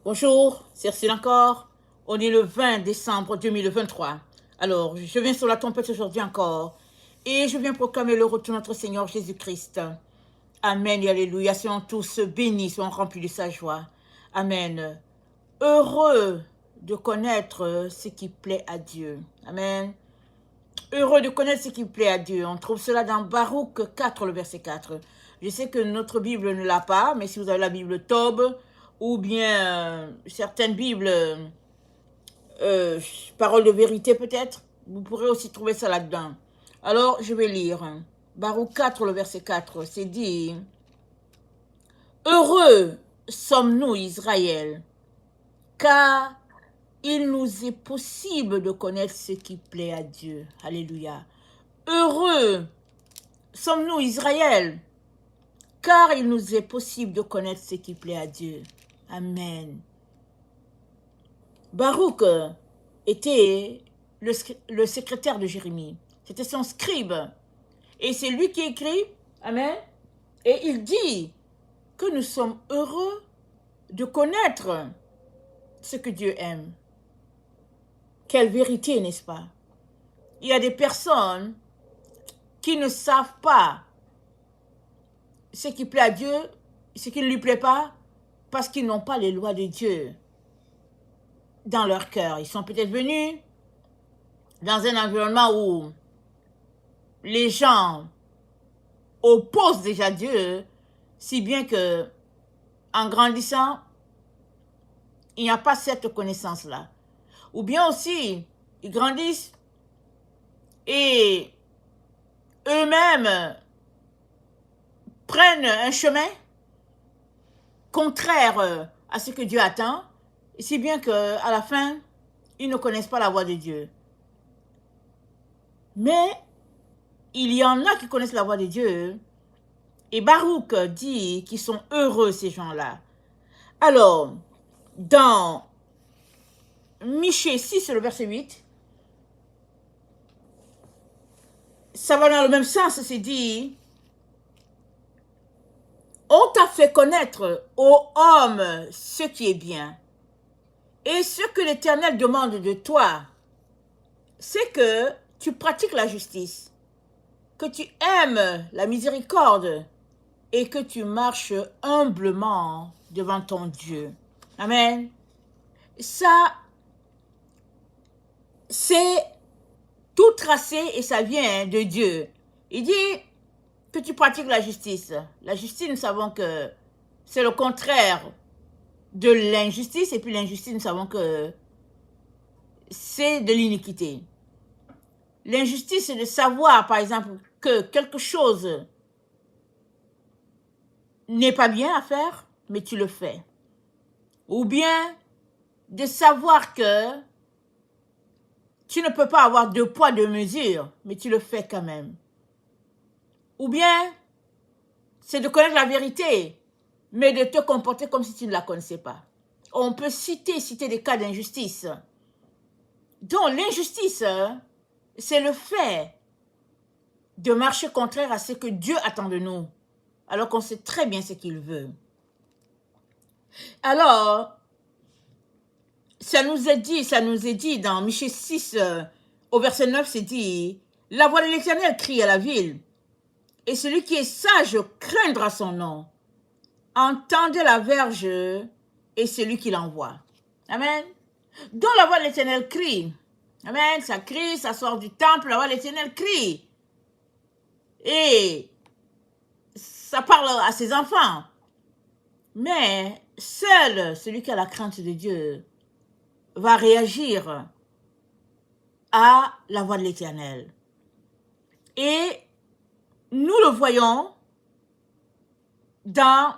Bonjour, c'est Ursule encore. On est le 20 décembre 2023. Alors, je viens sur la trompette aujourd'hui encore. Et je viens proclamer le retour de notre Seigneur Jésus-Christ. Amen et alléluia. Soyons tous bénis, soyons remplis de sa joie. Amen. Heureux de connaître ce qui plaît à Dieu. Amen. Heureux de connaître ce qui plaît à Dieu. On trouve cela dans Baruch 4, le verset 4. Je sais que notre Bible ne l'a pas, mais si vous avez la Bible Tob, ou bien certaines Bibles, paroles de vérité peut-être, vous pourrez aussi trouver ça là-dedans. Alors, je vais lire. Baruch 4, le verset 4, c'est dit, « Heureux sommes-nous, Israël, car il nous est possible de connaître ce qui plaît à Dieu. » Alléluia. Heureux sommes-nous, Israël, car il nous est possible de connaître ce qui plaît à Dieu. Amen. Baruch était le secrétaire de Jérémie. C'était son scribe. Et c'est lui qui écrit. Amen. Et il dit que nous sommes heureux de connaître ce que Dieu aime. Quelle vérité, n'est-ce pas? Il y a des personnes qui ne savent pas ce qui plaît à Dieu, ce qui ne lui plaît pas, parce qu'ils n'ont pas les lois de Dieu dans leur cœur. Ils sont peut-être venus dans un environnement où les gens opposent déjà Dieu, si bien que, en grandissant, il n'y a pas cette connaissance-là. Ou bien aussi, ils grandissent et eux-mêmes prennent un chemin contraire à ce que Dieu attend, si bien qu'à la fin, ils ne connaissent pas la voie de Dieu. Mais il y en a qui connaissent la voie de Dieu, et Baruch dit qu'ils sont heureux, ces gens-là. Alors, dans Michée 6, le verset 8, ça va dans le même sens, c'est dit, « On t'a fait connaître, ô homme, ce qui est bien. Et ce que l'Éternel demande de toi, c'est que tu pratiques la justice, que tu aimes la miséricorde et que tu marches humblement devant ton Dieu. » Amen. Ça, c'est tout tracé et ça vient de Dieu. Il dit que tu pratiques la justice. La justice, nous savons que c'est le contraire de l'injustice, et puis l'injustice, nous savons que c'est de l'iniquité. L'injustice, c'est de savoir, par exemple, que quelque chose n'est pas bien à faire, mais tu le fais. Ou bien de savoir que tu ne peux pas avoir deux poids, deux mesures, mais tu le fais quand même. Ou bien, c'est de connaître la vérité, mais de te comporter comme si tu ne la connaissais pas. On peut citer des cas d'injustice. Donc, l'injustice, c'est le fait de marcher contraire à ce que Dieu attend de nous, alors qu'on sait très bien ce qu'il veut. Alors, ça nous est dit dans Michée 6, au verset 9, c'est dit, « La voix de l'Éternel crie à la ville, et celui qui est sage craindra son nom. Entendez la verge et celui qui l'envoie. » Amen. Donc la voix de l'Éternel crie. Amen. Ça crie, ça sort du temple, la voix de l'Éternel crie. Et ça parle à ses enfants. Mais seul celui qui a la crainte de Dieu va réagir à la voix de l'Éternel. Et nous le voyons dans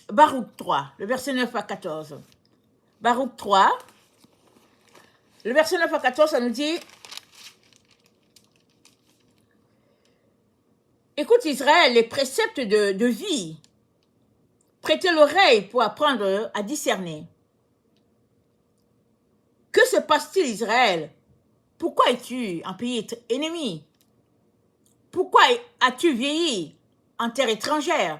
Baruch 3, le verset 9 à 14. Baruch 3, le verset 9 à 14, ça nous dit, « Écoute Israël, les préceptes de vie, prêtez l'oreille pour apprendre à discerner. Que se passe-t-il, Israël? Pourquoi es-tu en pays ennemi? Pourquoi as-tu vieilli en terre étrangère?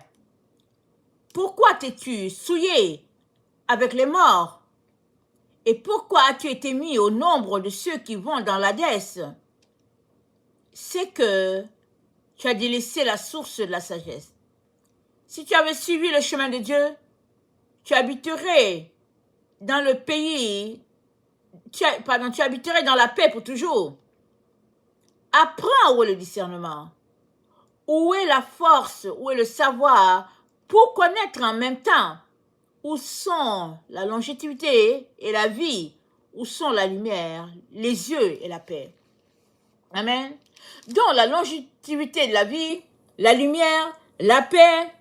Pourquoi t'es-tu souillé avec les morts? Et pourquoi as-tu été mis au nombre de ceux qui vont dans l'Hadès? C'est que tu as délaissé la source de la sagesse. Si tu avais suivi le chemin de Dieu, tu habiterais dans le pays, tu habiterais dans la paix pour toujours. Apprends où est le discernement, où est la force, où est le savoir, pour connaître en même temps où sont la longévité et la vie, où sont la lumière, les yeux et la paix. Amen. Donc la longévité de la vie, la lumière, la paix,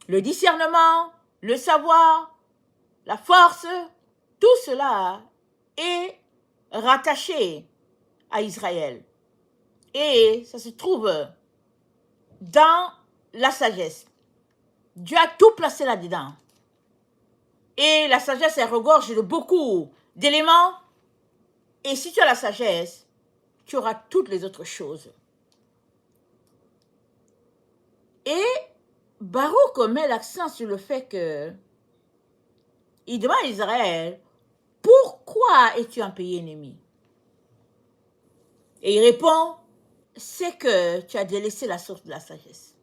le discernement, le savoir, la force, tout cela est rattaché à Israël. Et ça se trouve dans la sagesse. Dieu a tout placé là-dedans. Et la sagesse, elle regorge de beaucoup d'éléments. Et si tu as la sagesse, tu auras toutes les autres choses. Et Baruch met l'accent sur le fait que il demande à Israël, pourquoi es-tu un pays ennemi? Et il répond, c'est que tu as délaissé la source de la sagesse.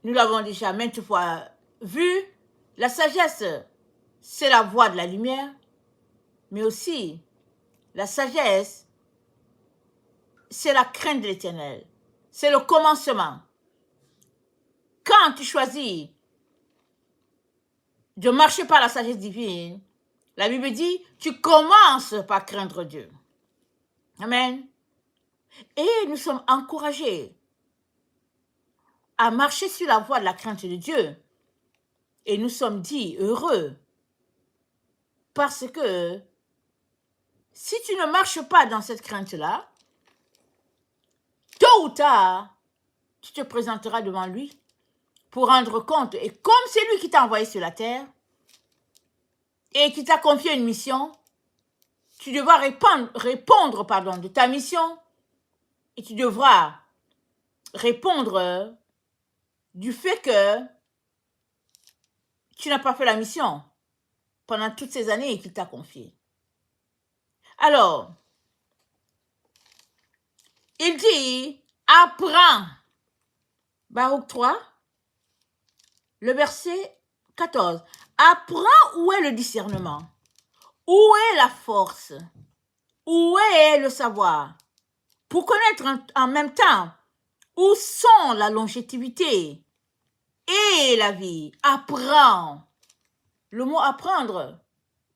Nous l'avons déjà maintes fois vu, la sagesse, c'est la voie de la lumière, mais aussi la sagesse, c'est la crainte de l'Éternel, c'est le commencement. Quand tu choisis de marcher par la sagesse divine, la Bible dit, tu commences par craindre Dieu. Amen. Et nous sommes encouragés à marcher sur la voie de la crainte de Dieu. Et nous sommes dits heureux. Parce que si tu ne marches pas dans cette crainte-là, tôt ou tard, tu te présenteras devant lui pour rendre compte. Et comme c'est lui qui t'a envoyé sur la terre et qui t'a confié une mission, tu devras répondre de ta mission et tu devras répondre du fait que tu n'as pas fait la mission pendant toutes ces années qu'il t'a confiée. Alors, il dit, apprends. Baruch 3, le verset 14. Apprends où est le discernement, où est la force, où est le savoir, pour connaître en même temps où sont la longévité et la vie. Apprends. Le mot apprendre,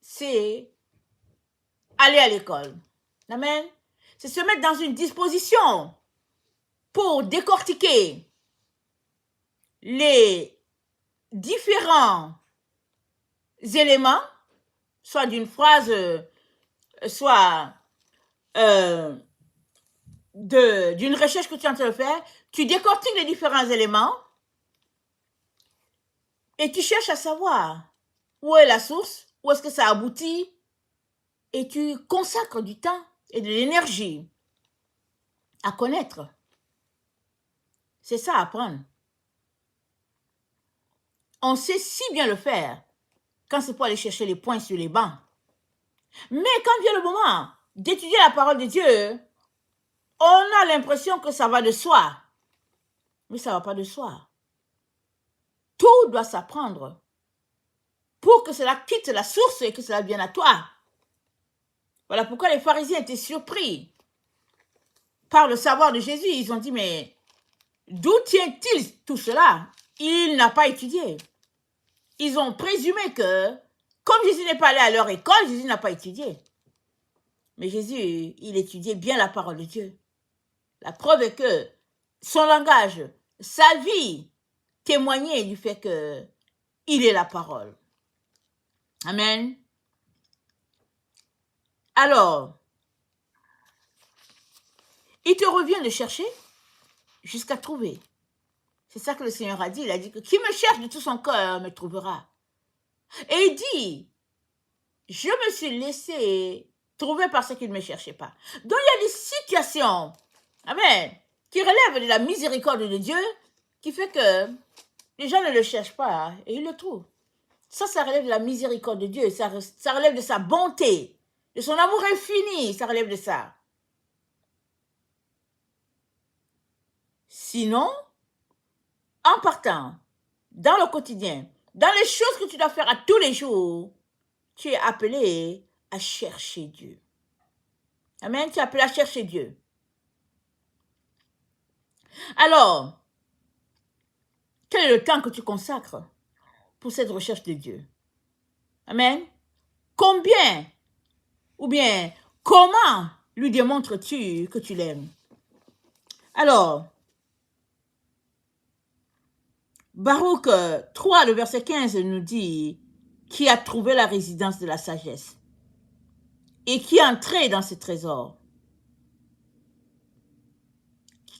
c'est aller à l'école. Amen. C'est se mettre dans une disposition pour décortiquer les différents éléments, soit d'une phrase, soit d'une recherche que tu es en train de faire, tu décortiques les différents éléments et tu cherches à savoir où est la source, où est-ce que ça aboutit, et tu consacres du temps et de l'énergie à connaître. C'est ça, apprendre. On sait si bien le faire quand c'est pour aller chercher les points sur les bancs. Mais quand vient le moment d'étudier la parole de Dieu, on a l'impression que ça va de soi. Mais ça ne va pas de soi. Tout doit s'apprendre pour que cela quitte la source et que cela vienne à toi. Voilà pourquoi les pharisiens étaient surpris par le savoir de Jésus. Ils ont dit, mais d'où tient-il tout cela? Il n'a pas étudié. Ils ont présumé que, comme Jésus n'est pas allé à leur école, Jésus n'a pas étudié. Mais Jésus, il étudiait bien la parole de Dieu. La preuve est que son langage, sa vie, témoignait du fait que il est la parole. Amen. Alors, il te revient de chercher jusqu'à trouver. C'est ça que le Seigneur a dit. Il a dit que qui me cherche de tout son cœur me trouvera. Et il dit, je me suis laissé trouver par ceux qui ne me cherchaient pas. Donc il y a des situations, amen, qui relèvent de la miséricorde de Dieu, qui fait que Les gens ne le cherchent pas hein, et ils le trouvent. Ça relève de la miséricorde de Dieu, ça relève de sa bonté, de son amour infini, ça relève de ça. Sinon, en partant, dans le quotidien, dans les choses que tu dois faire à tous les jours, tu es appelé à chercher Dieu. Amen, tu es appelé à chercher Dieu. Alors, quel est le temps que tu consacres pour cette recherche de Dieu? Amen. Combien ou bien comment lui démontres-tu que tu l'aimes? Alors, Baruch 3, le verset 15 nous dit qui a trouvé la résidence de la sagesse et qui est entré dans ses trésors.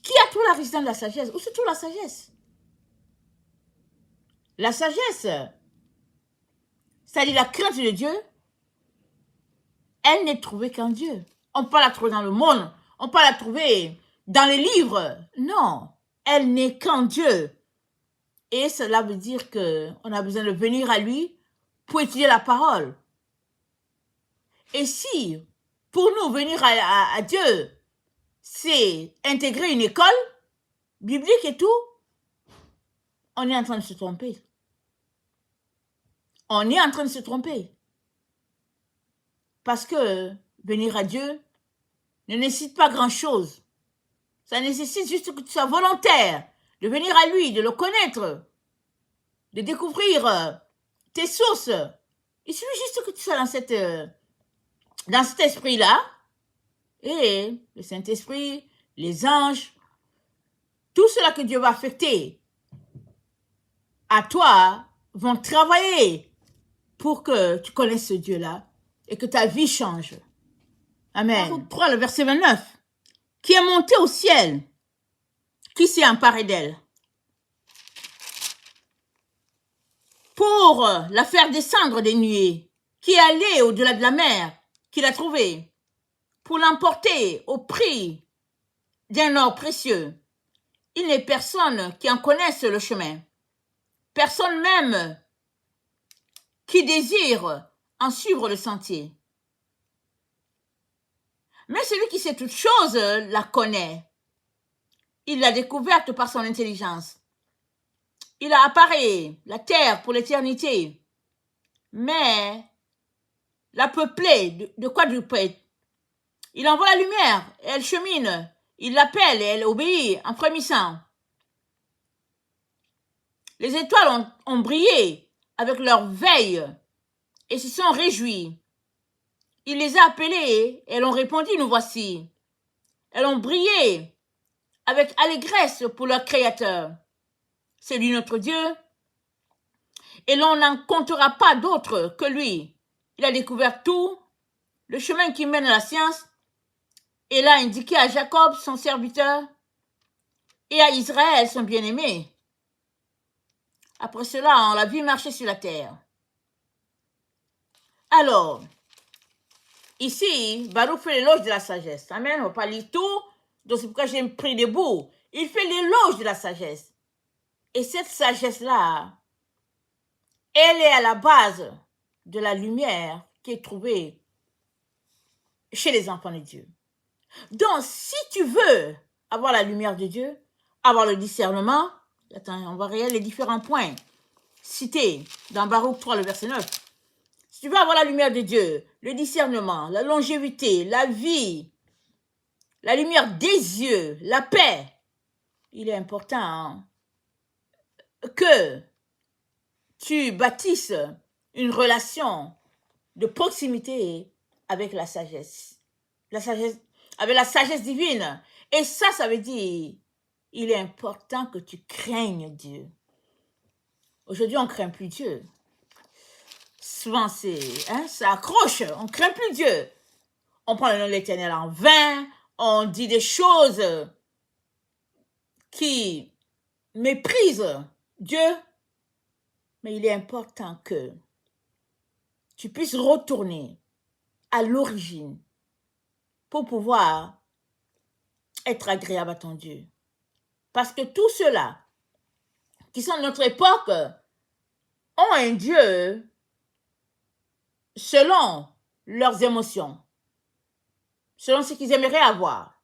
Qui a trouvé la résidence de la sagesse? Où se trouve la sagesse? La sagesse, c'est-à-dire la crainte de Dieu, elle n'est trouvée qu'en Dieu. On ne peut pas la trouver dans le monde, on ne peut pas la trouver dans les livres. Non, elle n'est qu'en Dieu. Et cela veut dire qu'on a besoin de venir à lui pour étudier la parole. Et si, pour nous, venir à Dieu, c'est intégrer une école biblique et tout, on est en train de se tromper. On est en train de se tromper. Parce que venir à Dieu ne nécessite pas grand-chose. Ça nécessite juste que tu sois volontaire de venir à lui, de le connaître, de découvrir tes sources. Il suffit juste que tu sois dans cet esprit-là. Et le Saint-Esprit, les anges, tout cela que Dieu va affecter à toi vont travailler pour que tu connaisses ce Dieu-là et que ta vie change. Amen. 3, le verset 29. Qui est monté au ciel, qui s'est emparé d'elle, pour la faire descendre des nuées, qui est allé au-delà de la mer, qui l'a trouvée, pour l'emporter au prix d'un or précieux. Il n'est personne qui en connaisse le chemin, personne même qui désire en suivre le sentier. Mais celui qui sait toute chose la connaît. Il l'a découverte par son intelligence. Il a appareillé la terre pour l'éternité, mais l'a peuplée de quadrupèdes. Il envoie la lumière et elle chemine. Il l'appelle et elle obéit en frémissant. Les étoiles ont brillé avec leur veille et se sont réjouies. Il les a appelées et elles ont répondu, nous voici. Elles ont brillé avec allégresse pour leur Créateur. C'est lui notre Dieu. Et l'on n'en comptera pas d'autre que lui. Il a découvert tout, le chemin qui mène à la science, et l'a indiqué à Jacob, son serviteur, et à Israël, son bien-aimé. Après cela, on l'a vu marcher sur la terre. Alors, ici, Baruch fait l'éloge de la sagesse. Amen, on ne va pas lire tout, donc c'est pourquoi j'ai pris debout. Il fait l'éloge de la sagesse. Et cette sagesse-là, elle est à la base de la lumière qui est trouvée chez les enfants de Dieu. Donc, si tu veux avoir la lumière de Dieu, avoir le discernement, attends, on va regarder les différents points cités dans Baruch 3, le verset 9. Si tu veux avoir la lumière de Dieu, le discernement, la longévité, la vie, la lumière des yeux, la paix, il est important que tu bâtisses une relation de proximité avec la sagesse. Avec la sagesse divine. Et ça veut dire, il est important que tu craignes Dieu. Aujourd'hui, on ne craint plus Dieu. Souvent, ça accroche, on ne craint plus Dieu. On prend le nom de l'Éternel en vain, on dit des choses qui méprisent Dieu. Mais il est important que tu puisses retourner à l'origine pour pouvoir être agréable à ton Dieu. Parce que tout cela qui sont de notre époque, ont un Dieu selon leurs émotions, selon ce qu'ils aimeraient avoir.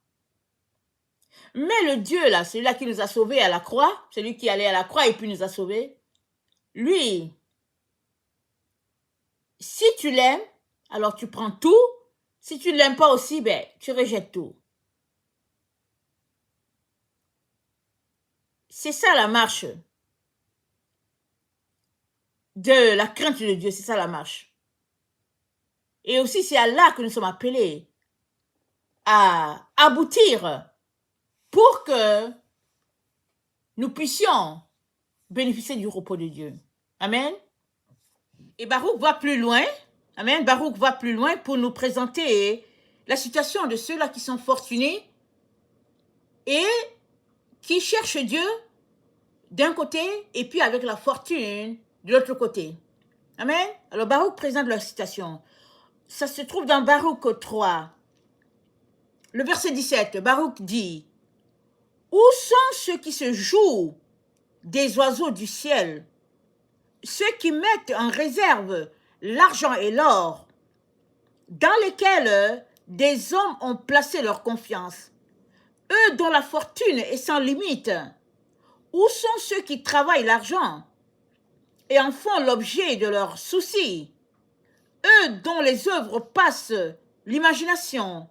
Mais le Dieu là, celui-là qui nous a sauvés à la croix, celui qui allait à la croix et puis nous a sauvés, lui, si tu l'aimes, alors tu prends tout. Si tu ne l'aimes pas aussi, ben, tu rejettes tout. C'est ça la marche de la crainte de Dieu, c'est ça la marche. Et aussi, c'est à là que nous sommes appelés à aboutir pour que nous puissions bénéficier du repos de Dieu. Amen. Et Baruch va plus loin. Amen. Baruch va plus loin pour nous présenter la situation de ceux-là qui sont fortunés et qui cherchent Dieu d'un côté et puis avec la fortune de l'autre côté. Amen. Alors Baruch présente leur situation. Ça se trouve dans Baruch 3. Le verset 17, Baruch dit, « Où sont ceux qui se jouent des oiseaux du ciel, ceux qui mettent en réserve l'argent et l'or, dans lesquels des hommes ont placé leur confiance, eux dont la fortune est sans limite? Où sont ceux qui travaillent l'argent et en font l'objet de leurs soucis, eux dont les œuvres passent l'imagination?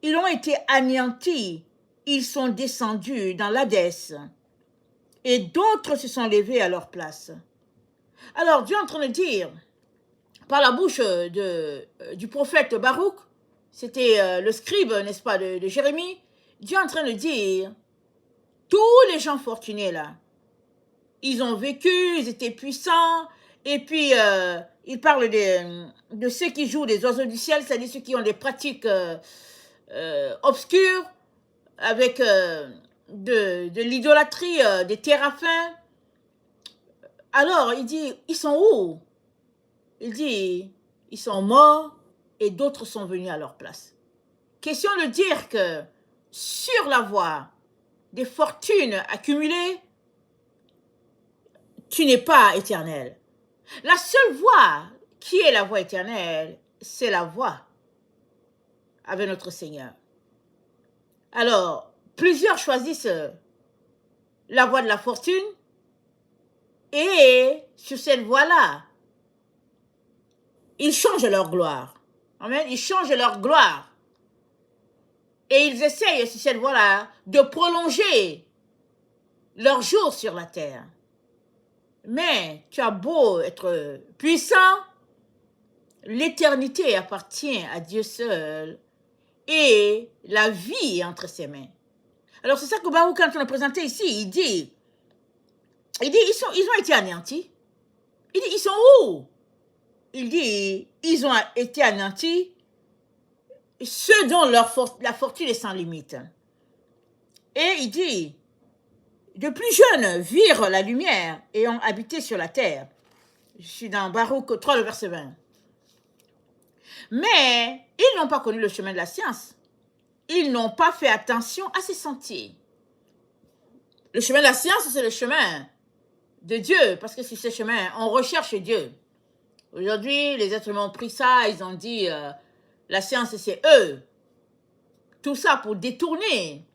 Ils ont été anéantis, ils sont descendus dans l'Hadès, et d'autres se sont levés à leur place. » Alors Dieu est en train de dire, par la bouche du prophète Baruch, c'était le scribe, n'est-ce pas, de Jérémie, Dieu est en train de dire, tous les gens fortunés là, ils ont vécu, ils étaient puissants, et puis il parle de ceux qui jouent des oiseaux du ciel, c'est-à-dire ceux qui ont des pratiques obscures, avec de l'idolâtrie, des téraphins. Alors, il dit, ils sont où? Il dit, ils sont morts et d'autres sont venus à leur place. Question de dire que sur la voie des fortunes accumulées, tu n'es pas éternel. La seule voie qui est la voie éternelle, c'est la voie avec notre Seigneur. Alors, plusieurs choisissent la voie de la fortune et sur cette voie-là, ils changent leur gloire. Amen. Ils changent leur gloire. Et ils essayent sur cette voie-là de prolonger leurs jours sur la terre. Mais tu as beau être puissant, l'éternité appartient à Dieu seul et la vie est entre ses mains. Alors c'est ça que Baruch est en train de présenter ici. Il dit ils ont été anéantis. Il dit, ils sont où? Il dit, ils ont été anéantis, ceux dont la fortune est sans limite. Et il dit, de plus jeunes virent la lumière et ont habité sur la terre. Je suis dans Baruch 3, le verset 20. Mais ils n'ont pas connu le chemin de la science. Ils n'ont pas fait attention à ces sentiers. Le chemin de la science, c'est le chemin de Dieu, parce que sur ce chemin, on recherche Dieu. Aujourd'hui, les êtres humains ont pris ça, ils ont dit, la science, c'est eux. Tout ça pour détourner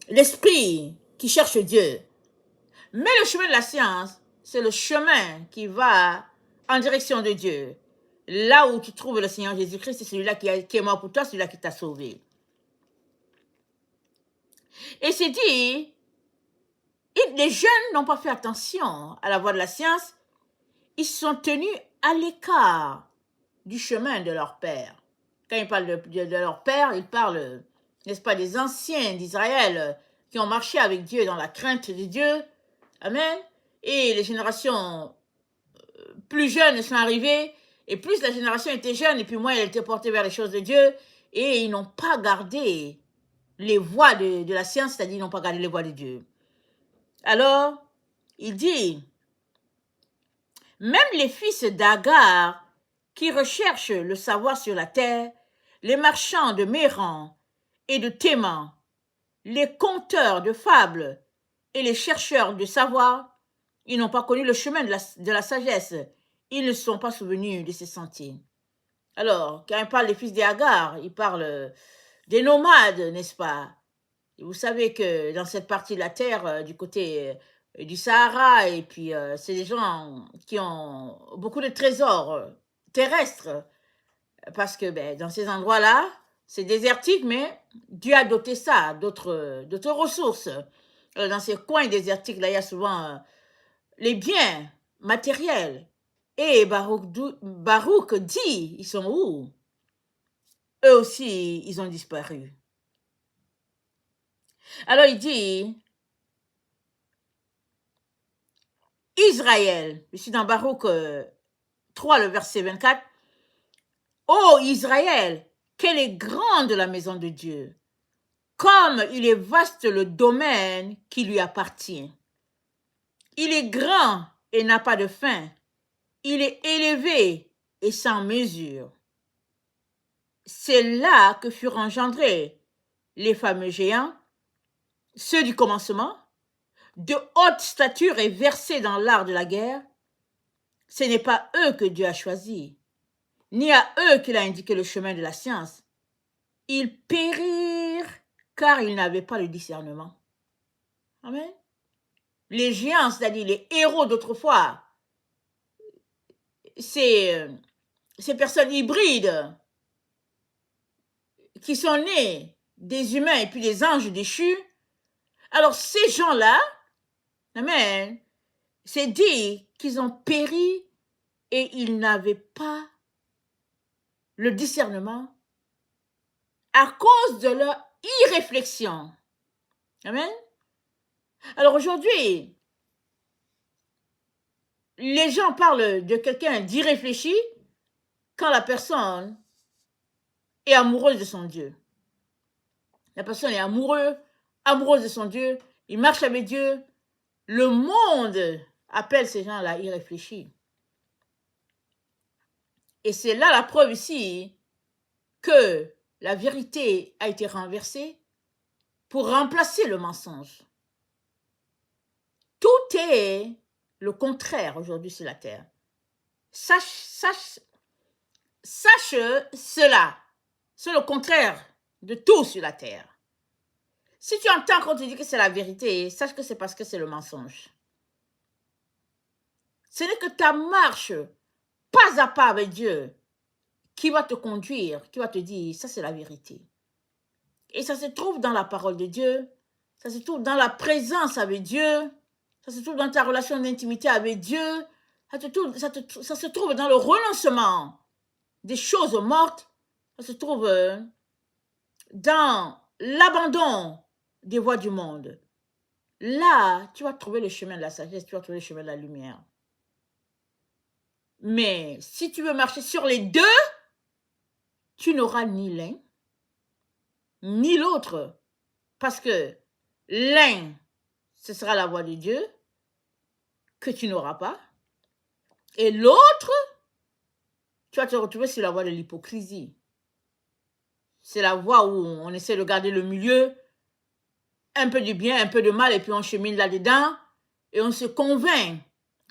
l'esprit qui cherche Dieu. Mais le chemin de la science, c'est le chemin qui va en direction de Dieu. Là où tu trouves le Seigneur Jésus-Christ, c'est celui-là qui est mort pour toi, celui-là qui t'a sauvé. Et c'est dit, les jeunes n'ont pas fait attention à la voie de la science, ils sont tenus à l'écart du chemin de leur père. Quand ils parlent de leur père, ils parlent, n'est-ce pas, des anciens d'Israël qui ont marché avec Dieu dans la crainte de Dieu. Amen. Et les générations plus jeunes sont arrivées, et plus la génération était jeune, et puis moins elle était portée vers les choses de Dieu, et ils n'ont pas gardé les voies de la science, c'est-à-dire ils n'ont pas gardé les voies de Dieu. Alors, il dit, même les fils d'Agar qui recherchent le savoir sur la terre, les marchands de Méran et de Théman, les conteurs de fables et les chercheurs de savoir, ils n'ont pas connu le chemin de la sagesse. Ils ne se sont pas souvenus de ces sentiers. Alors, quand il parle des fils d'Agar, il parle des nomades, n'est-ce pas? Et vous savez que dans cette partie de la terre, du côté du Sahara, et puis c'est des gens qui ont beaucoup de trésors terrestres, parce que dans ces endroits-là, c'est désertique, mais Dieu a doté ça d'autres ressources. Dans ces coins désertiques-là, il y a souvent les biens matériels. Et Baruch dit, ils sont où? Eux aussi, ils ont disparu. Alors il dit, Israël, je suis dans Baruch 3, le verset 24. Ô Israël, quelle est grande la maison de Dieu, comme il est vaste le domaine qui lui appartient. Il est grand et n'a pas de fin. Il est élevé et sans mesure. C'est là que furent engendrés les fameux géants, ceux du commencement, de haute stature et versés dans l'art de la guerre. Ce n'est pas eux que Dieu a choisis, ni à eux qu'il a indiqué le chemin de la science. Ils périrent car ils n'avaient pas le discernement. Amen. Les géants, c'est-à-dire les héros d'autrefois, ces personnes hybrides qui sont nées des humains et puis des anges déchus, alors ces gens-là, amen, c'est dit qu'ils ont péri et ils n'avaient pas le discernement à cause de leur irréflexion. Amen. Alors aujourd'hui, les gens parlent de quelqu'un d'irréfléchi quand la personne est amoureuse de son Dieu. La personne est amoureuse de son Dieu, il marche avec Dieu. Le monde appelle ces gens-là irréfléchis. Et c'est là la preuve ici que la vérité a été renversée pour remplacer le mensonge. Tout est le contraire aujourd'hui sur la terre. Sache cela. C'est le contraire de tout sur la terre. Si tu entends qu'on te dit que c'est la vérité, sache que c'est parce que c'est le mensonge. Ce n'est que ta marche, pas à pas avec Dieu, qui va te conduire, qui va te dire, ça c'est la vérité. Et ça se trouve dans la parole de Dieu, ça se trouve dans la présence avec Dieu, ça se trouve dans ta relation d'intimité avec Dieu, ça se trouve dans le renoncement des choses mortes, ça se trouve dans l'abandon des voies du monde. Là, tu vas trouver le chemin de la sagesse, tu vas trouver le chemin de la lumière. Mais si tu veux marcher sur les deux, tu n'auras ni l'un, ni l'autre. Parce que l'un, ce sera la voie de Dieu, que tu n'auras pas. Et l'autre, tu vas te retrouver sur la voie de l'hypocrisie. C'est la voie où on essaie de garder le milieu, un peu du bien, un peu de mal, et puis on chemine là-dedans, et on se convainc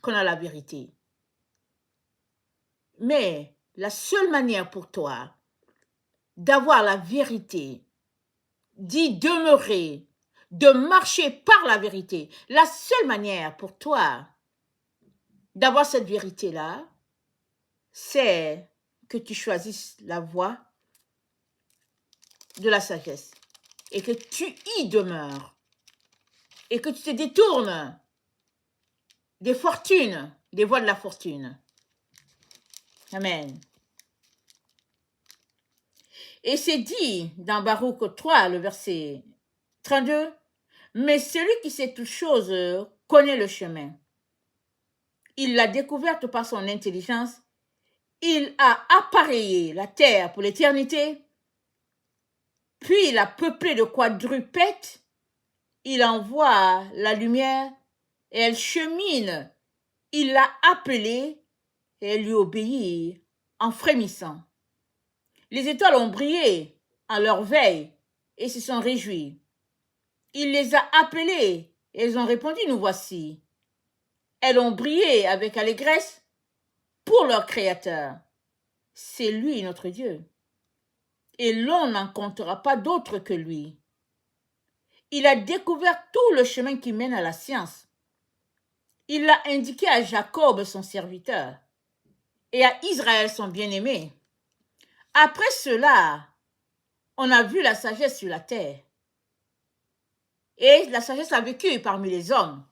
qu'on a la vérité. Mais la seule manière pour toi d'avoir la vérité, d'y demeurer, de marcher par la vérité, la seule manière pour toi d'avoir cette vérité-là, c'est que tu choisisses la voie de la sagesse et que tu y demeures et que tu te détournes des fortunes, des voies de la fortune. Amen. Et c'est dit dans Baruch 3, le verset 32, « Mais celui qui sait toutes choses connaît le chemin. Il l'a découverte par son intelligence. Il a appareillé la terre pour l'éternité. Puis il a peuplé de quadrupèdes. Il envoie la lumière et elle chemine. Il l'a appelée et elle lui obéit en frémissant. Les étoiles ont brillé en leur veille et se sont réjouies. Il les a appelées et Et elles ont répondu, nous voici. Elles ont brillé avec allégresse pour leur Créateur. C'est lui notre Dieu. Et l'on n'en comptera pas d'autre que lui. Il a découvert tout le chemin qui mène à la science. Il l'a indiqué à Jacob, son serviteur, et à Israël, son bien-aimé. Après cela, on a vu la sagesse sur la terre. Et la sagesse a vécu parmi les hommes.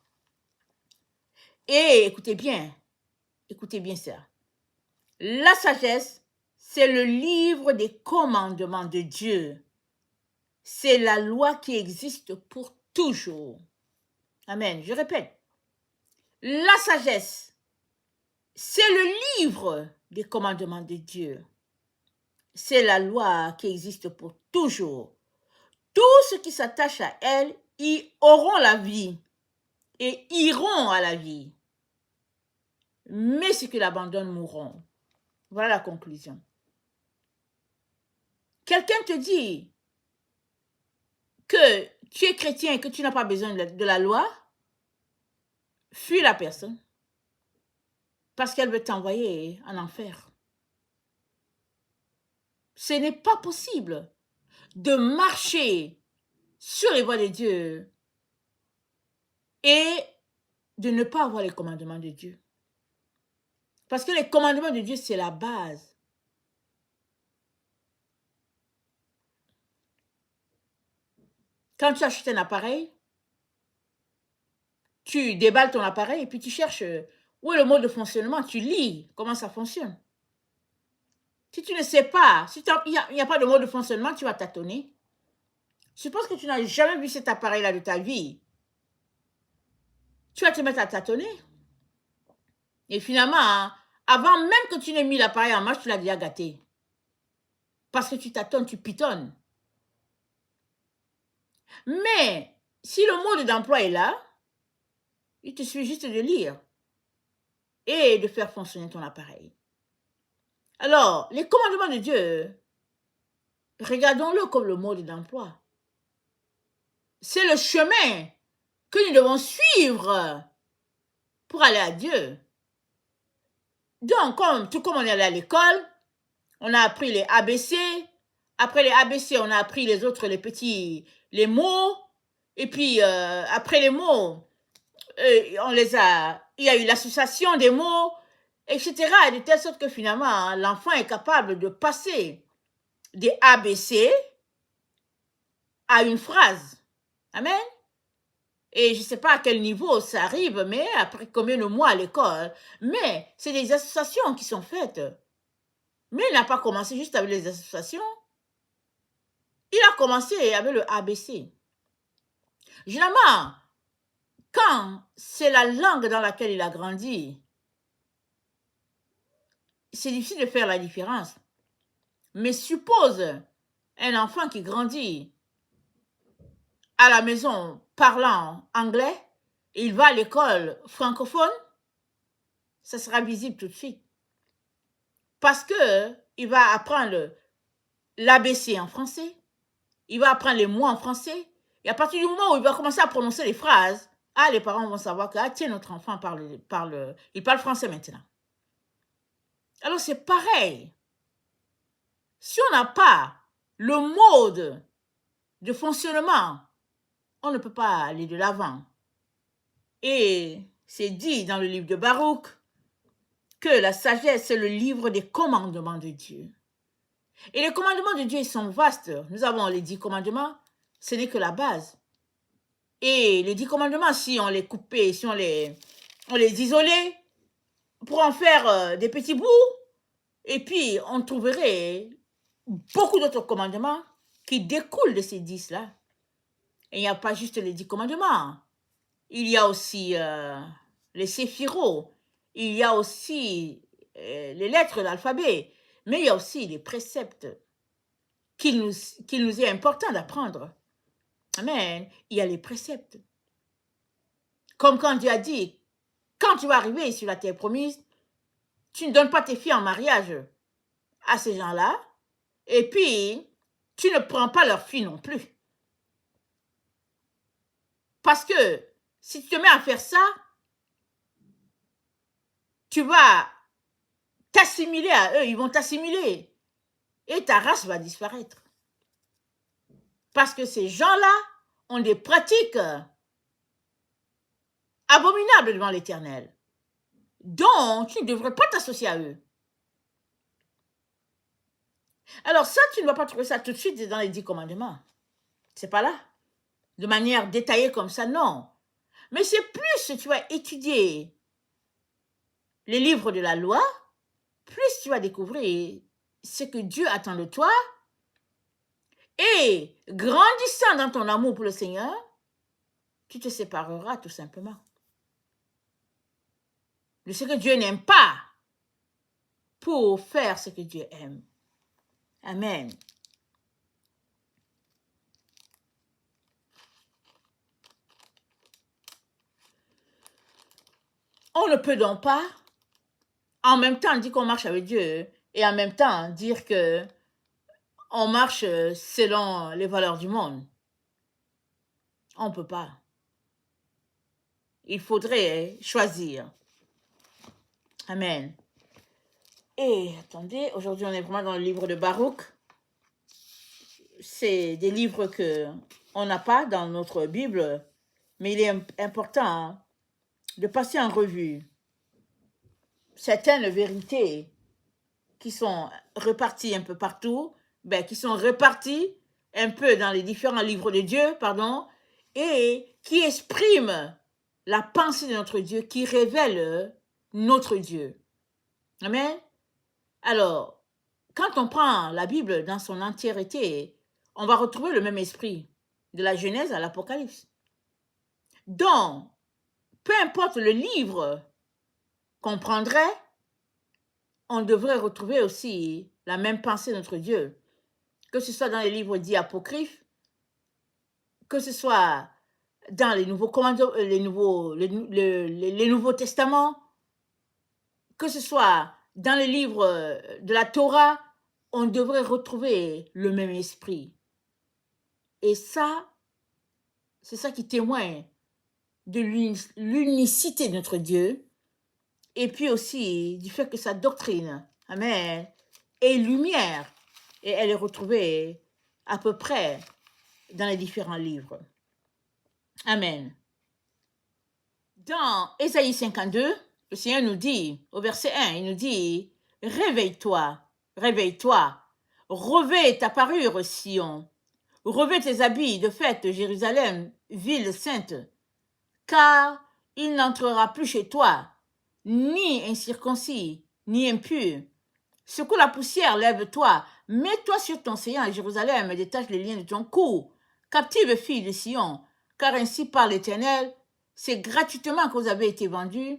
Et écoutez bien ça. La sagesse, c'est le livre des commandements de Dieu. C'est la loi qui existe pour toujours. Amen. Je répète. La sagesse, c'est le livre des commandements de Dieu. C'est la loi qui existe pour toujours. Tous ceux qui s'attachent à elle y auront la vie et iront à la vie. Mais ceux qui l'abandonnent mourront. Voilà la conclusion. Quelqu'un te dit que tu es chrétien et que tu n'as pas besoin de la loi, fuis la personne parce qu'elle veut t'envoyer en enfer. Ce n'est pas possible de marcher sur les voies de Dieu et de ne pas avoir les commandements de Dieu. Parce que les commandements de Dieu, c'est la base. Quand tu achètes un appareil, tu déballes ton appareil et puis tu cherches où est le mode de fonctionnement, tu lis comment ça fonctionne. Si tu ne sais pas, si il n'y a pas de mode de fonctionnement, tu vas tâtonner. Suppose que tu n'as jamais vu cet appareil-là de ta vie. Tu vas te mettre à tâtonner. Et finalement, avant même que tu n'aies mis l'appareil en marche, tu l'as déjà gâté. Parce que tu tâtonnes, tu pitonnes. Mais si le mode d'emploi est là, il te suffit juste de lire et de faire fonctionner ton appareil. Alors, les commandements de Dieu, regardons-le comme le mode d'emploi. C'est le chemin que nous devons suivre pour aller à Dieu. Donc, tout comme on est allé à l'école, on a appris les ABC. Après les ABC, on a appris les autres, les mots. Et puis, après les mots, il y a eu l'association des mots, etc. De telle sorte que finalement, l'enfant est capable de passer des ABC à une phrase. Amen. Et je ne sais pas à quel niveau ça arrive, mais après combien de mois à l'école. Mais c'est des associations qui sont faites. Mais il n'a pas commencé juste avec les associations. Il a commencé avec le ABC. Généralement, quand c'est la langue dans laquelle il a grandi, c'est difficile de faire la différence. Mais suppose un enfant qui grandit à la maison parlant anglais, et il va à l'école francophone, ça sera visible tout de suite. Parce qu'il va apprendre l'ABC en français, il va apprendre les mots en français, et à partir du moment où il va commencer à prononcer les phrases, les parents vont savoir que, tiens, notre enfant il parle français maintenant. Alors c'est pareil. Si on n'a pas le mode de fonctionnement, on ne peut pas aller de l'avant. Et c'est dit dans le livre de Baruch que la sagesse, c'est le livre des commandements de Dieu. Et les commandements de Dieu, ils sont vastes. Nous avons les 10 commandements, ce n'est que la base. Et les 10 commandements, si on les coupait, si on les isolait, pour en faire des petits bouts, et puis on trouverait beaucoup d'autres commandements qui découlent de ces 10-là. Et il n'y a pas juste les 10 commandements. Il y a aussi les séphiros. Il y a aussi les lettres de l'alphabet. Mais il y a aussi les préceptes qu'il nous est important d'apprendre. Amen. Il y a les préceptes. Comme quand Dieu a dit, quand tu vas arriver sur la terre promise, tu ne donnes pas tes filles en mariage à ces gens-là. Et puis, tu ne prends pas leurs filles non plus. Parce que si tu te mets à faire ça, tu vas t'assimiler à eux, ils vont t'assimiler. Et ta race va disparaître. Parce que ces gens-là ont des pratiques abominables devant l'Éternel. Donc, tu ne devrais pas t'associer à eux. Alors ça, tu ne vas pas trouver ça tout de suite dans les 10 commandements. C'est pas là. De manière détaillée comme ça, non. Mais c'est plus tu vas étudier les livres de la loi, plus tu vas découvrir ce que Dieu attend de toi. Et grandissant dans ton amour pour le Seigneur, tu te sépareras tout simplement de ce que Dieu n'aime pas pour faire ce que Dieu aime. Amen. On ne peut donc pas en même temps dire qu'on marche avec Dieu et en même temps dire que on marche selon les valeurs du monde. On ne peut pas. Il faudrait choisir. Amen. Et attendez, aujourd'hui on est vraiment dans le livre de Baruch. C'est des livres qu'on n'a pas dans notre Bible, mais il est important de passer en revue certaines vérités qui sont reparties un peu partout, qui sont reparties un peu dans les différents livres de Dieu, et qui expriment la pensée de notre Dieu, qui révèlent notre Dieu. Amen. Alors, quand on prend la Bible dans son entièreté, on va retrouver le même esprit, de la Genèse à l'Apocalypse. Donc, peu importe le livre qu'on prendrait, on devrait retrouver aussi la même pensée de notre Dieu. Que ce soit dans les livres dits apocryphes, que ce soit dans les nouveaux les Nouveaux Testaments, que ce soit dans les livres de la Torah, on devrait retrouver le même esprit. Et ça, c'est ça qui témoigne de l'unicité de notre Dieu, et puis aussi du fait que sa doctrine, amen, est lumière, et elle est retrouvée à peu près dans les différents livres. Amen. Dans Ésaïe 52, le Seigneur nous dit, au verset 1, il nous dit, « Réveille-toi, réveille-toi, revêt ta parure, Sion, revêt tes habits de fête, Jérusalem, ville sainte, car il n'entrera plus chez toi, ni incirconcis, ni impur. Secoue la poussière, lève-toi, mets-toi sur ton séant, Jérusalem, et détache les liens de ton cou. Captive fille de Sion, car ainsi parle l'Éternel, c'est gratuitement que vous avez été vendus,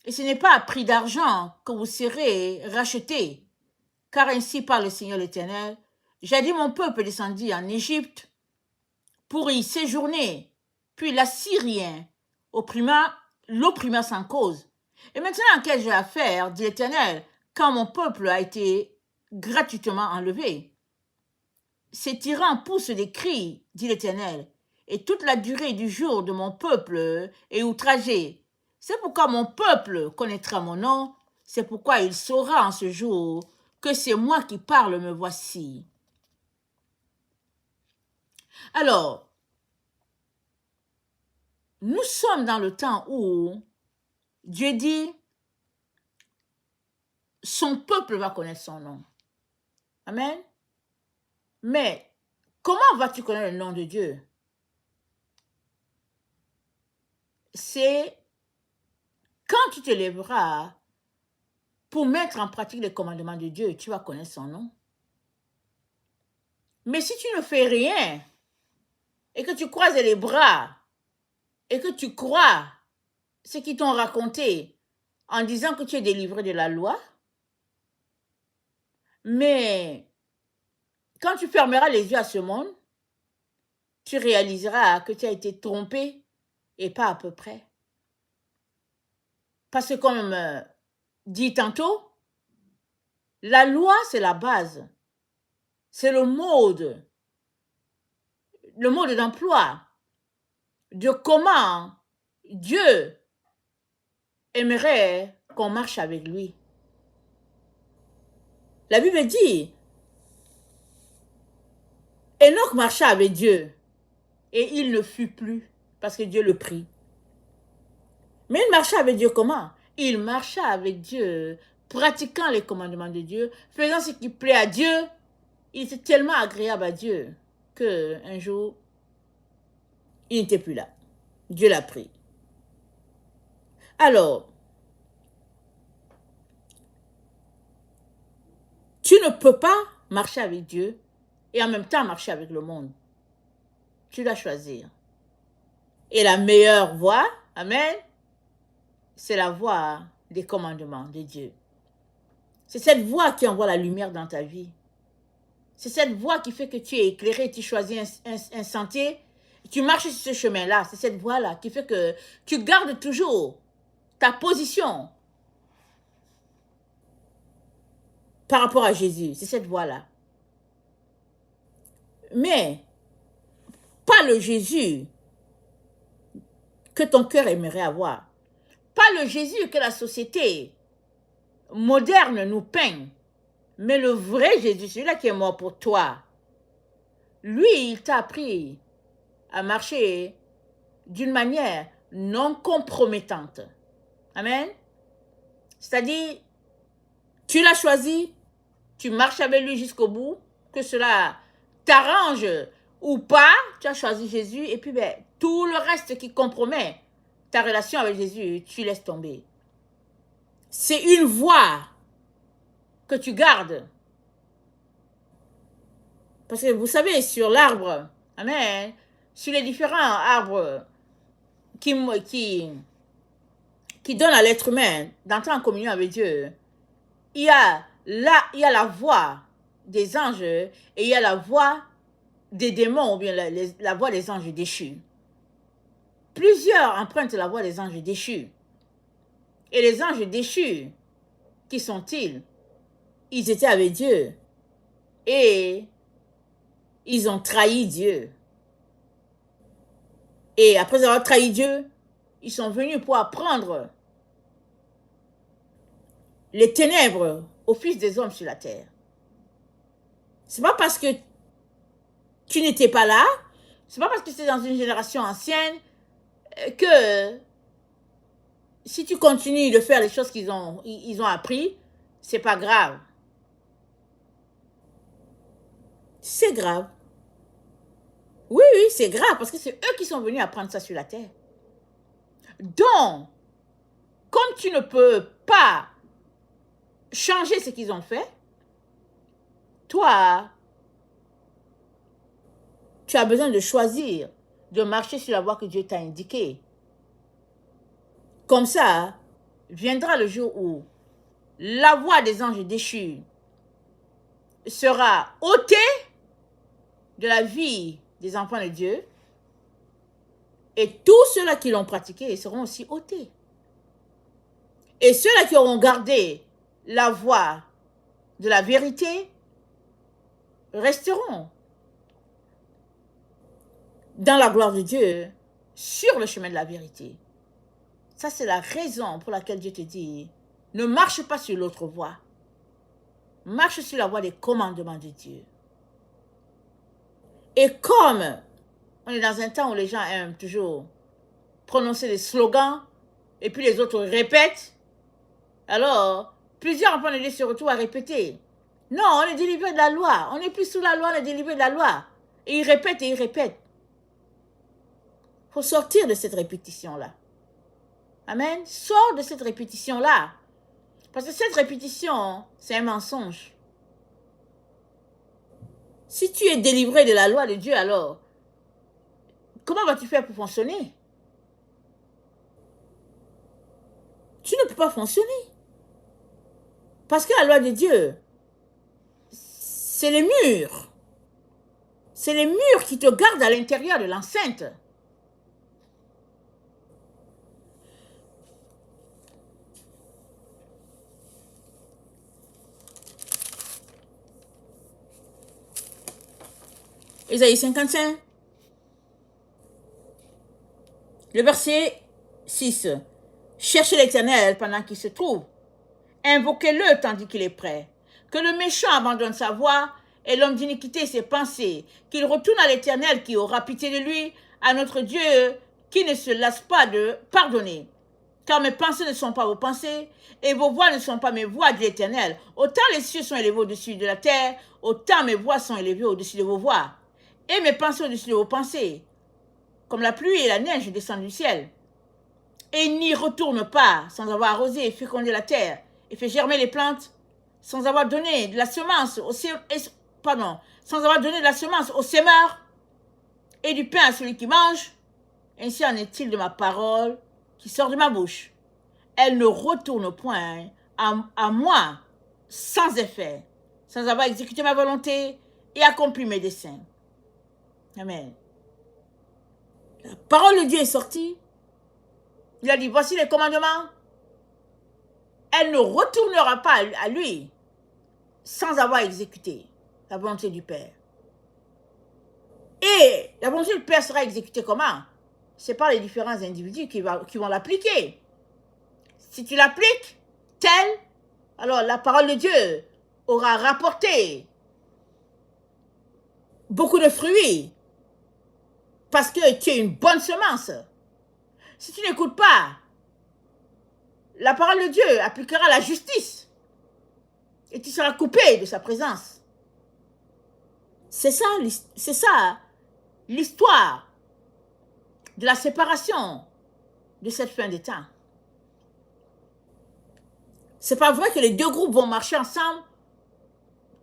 et ce n'est pas à prix d'argent que vous serez rachetés. Car ainsi parle le Seigneur l'Éternel, jadis mon peuple descendit en Égypte pour y séjourner, puis l'Assyrien l'opprimant sans cause. Et maintenant, qu'ai-je à faire, dit l'Éternel, quand mon peuple a été gratuitement enlevé? Ces tyrans poussent des cris, dit l'Éternel, et toute la durée du jour de mon peuple est outragée. C'est pourquoi mon peuple connaîtra mon nom, c'est pourquoi il saura en ce jour que c'est moi qui parle, me voici. Alors, nous sommes dans le temps où Dieu dit, son peuple va connaître son nom. Amen. Mais comment vas-tu connaître le nom de Dieu? C'est quand tu te lèveras pour mettre en pratique les commandements de Dieu, tu vas connaître son nom. Mais si tu ne fais rien et que tu croises les bras et que tu crois ce qu'ils t'ont raconté en disant que tu es délivré de la loi, mais quand tu fermeras les yeux à ce monde, tu réaliseras que tu as été trompé et pas à peu près. Parce que comme dit tantôt, la loi, c'est la base. C'est le mode d'emploi de comment Dieu aimerait qu'on marche avec lui. La Bible dit, Enoch marcha avec Dieu et il ne fut plus parce que Dieu le prit. Mais il marcha avec Dieu comment? Il marcha avec Dieu, pratiquant les commandements de Dieu, faisant ce qui plaît à Dieu. Il était tellement agréable à Dieu qu'un jour, il n'était plus là. Dieu l'a pris. Alors, tu ne peux pas marcher avec Dieu et en même temps marcher avec le monde. Tu dois choisir. Et la meilleure voie, amen, c'est la voie des commandements de Dieu. C'est cette voie qui envoie la lumière dans ta vie. C'est cette voie qui fait que tu es éclairé, tu choisis un sentier, tu marches sur ce chemin-là. C'est cette voie-là qui fait que tu gardes toujours ta position par rapport à Jésus. C'est cette voie-là. Mais pas le Jésus que ton cœur aimerait avoir. Pas le Jésus que la société moderne nous peint. Mais le vrai Jésus, celui-là qui est mort pour toi, lui, il t'a appris à marcher d'une manière non compromettante. Amen. C'est-à-dire, tu l'as choisi, tu marches avec lui jusqu'au bout, que cela t'arrange ou pas, tu as choisi Jésus, et puis tout le reste qui compromet ta relation avec Jésus, tu laisses tomber. C'est une voie que tu gardes. Parce que vous savez, sur l'arbre, amen, sur les différents arbres qui donnent à l'être humain d'entrer en communion avec Dieu, il y a la voix des anges et il y a la voix des démons ou bien la voix des anges déchus. Plusieurs empruntent la voix des anges déchus. Et les anges déchus, qui sont-ils? Ils étaient avec Dieu et ils ont trahi Dieu. Et après avoir trahi Dieu, ils sont venus pour apprendre les ténèbres aux fils des hommes sur la terre. C'est pas parce que tu n'étais pas là, c'est pas parce que c'est dans une génération ancienne que si tu continues de faire les choses qu'ils ont appris, c'est pas grave. C'est grave. Oui, c'est grave parce que c'est eux qui sont venus apprendre ça sur la terre. Donc, comme tu ne peux pas changer ce qu'ils ont fait, toi, tu as besoin de choisir de marcher sur la voie que Dieu t'a indiquée. Comme ça, viendra le jour où la voix des anges déchus sera ôtée de la vie des enfants de Dieu et tous ceux-là qui l'ont pratiqué seront aussi ôtés. Et ceux-là qui auront gardé la voie de la vérité resteront dans la gloire de Dieu sur le chemin de la vérité. Ça, c'est la raison pour laquelle Dieu te dit, ne marche pas sur l'autre voie. Marche sur la voie des commandements de Dieu. Et comme on est dans un temps où les gens aiment toujours prononcer des slogans et puis les autres répètent, alors plusieurs enfants de Dieu se retrouvent à répéter. Non, on est délivré de la loi. On n'est plus sous la loi, on est délivré de la loi. Et ils répètent et ils répètent. Il faut sortir de cette répétition-là. Amen. Sors de cette répétition-là. Parce que cette répétition, c'est un mensonge. Si tu es délivré de la loi de Dieu, alors, comment vas-tu faire pour fonctionner? Tu ne peux pas fonctionner. Parce que la loi de Dieu, c'est les murs. C'est les murs qui te gardent à l'intérieur de l'enceinte. Ésaïe 55, le verset 6. Cherchez l'Éternel pendant qu'il se trouve. Invoquez-le tandis qu'il est prêt. Que le méchant abandonne sa voie et l'homme d'iniquité ses pensées. Qu'il retourne à l'Éternel qui aura pitié de lui, à notre Dieu qui ne se lasse pas de pardonner. Car mes pensées ne sont pas vos pensées, et vos voix ne sont pas mes voix, dit l'Éternel. Autant les cieux sont élevés au-dessus de la terre, autant mes voix sont élevées au-dessus de vos voix, et mes pensées au-dessus de vos pensées. Comme la pluie et la neige descendent du ciel. Et il n'y retourne pas sans avoir arrosé et fécondé la terre, et fait germer les plantes, sans avoir donné de la semence sans avoir donné de la semence au semeur, et du pain à celui qui mange. Ainsi en est-il de ma parole qui sort de ma bouche. Elle ne retourne point à moi sans effet, sans avoir exécuté ma volonté et accompli mes desseins. Amen. La parole de Dieu est sortie. Il a dit, voici les commandements. Elle ne retournera pas à lui sans avoir exécuté la volonté du Père. Et la volonté du Père sera exécutée comment? C'est par les différents individus qui vont l'appliquer. Si tu l'appliques tel, alors la parole de Dieu aura rapporté beaucoup de fruits parce que tu es une bonne semence. Si tu n'écoutes pas, la parole de Dieu appliquera la justice et tu seras coupé de sa présence. C'est ça l'histoire de la séparation de cette fin des temps. C'est pas vrai que les deux groupes vont marcher ensemble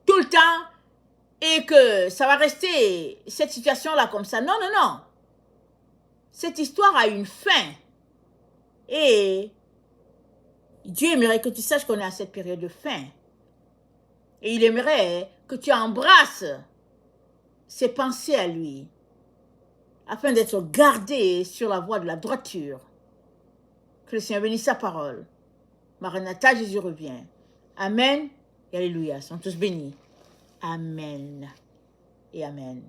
tout le temps et que ça va rester cette situation-là comme ça. Non, non, non. Cette histoire a une fin. Et Dieu aimerait que tu saches qu'on est à cette période de fin. Et il aimerait que tu embrasses ses pensées à lui, afin d'être gardé sur la voie de la droiture. Que le Seigneur bénisse sa parole. Maranatha, Jésus revient. Amen et alléluia. Sont tous bénis. Amen et amen.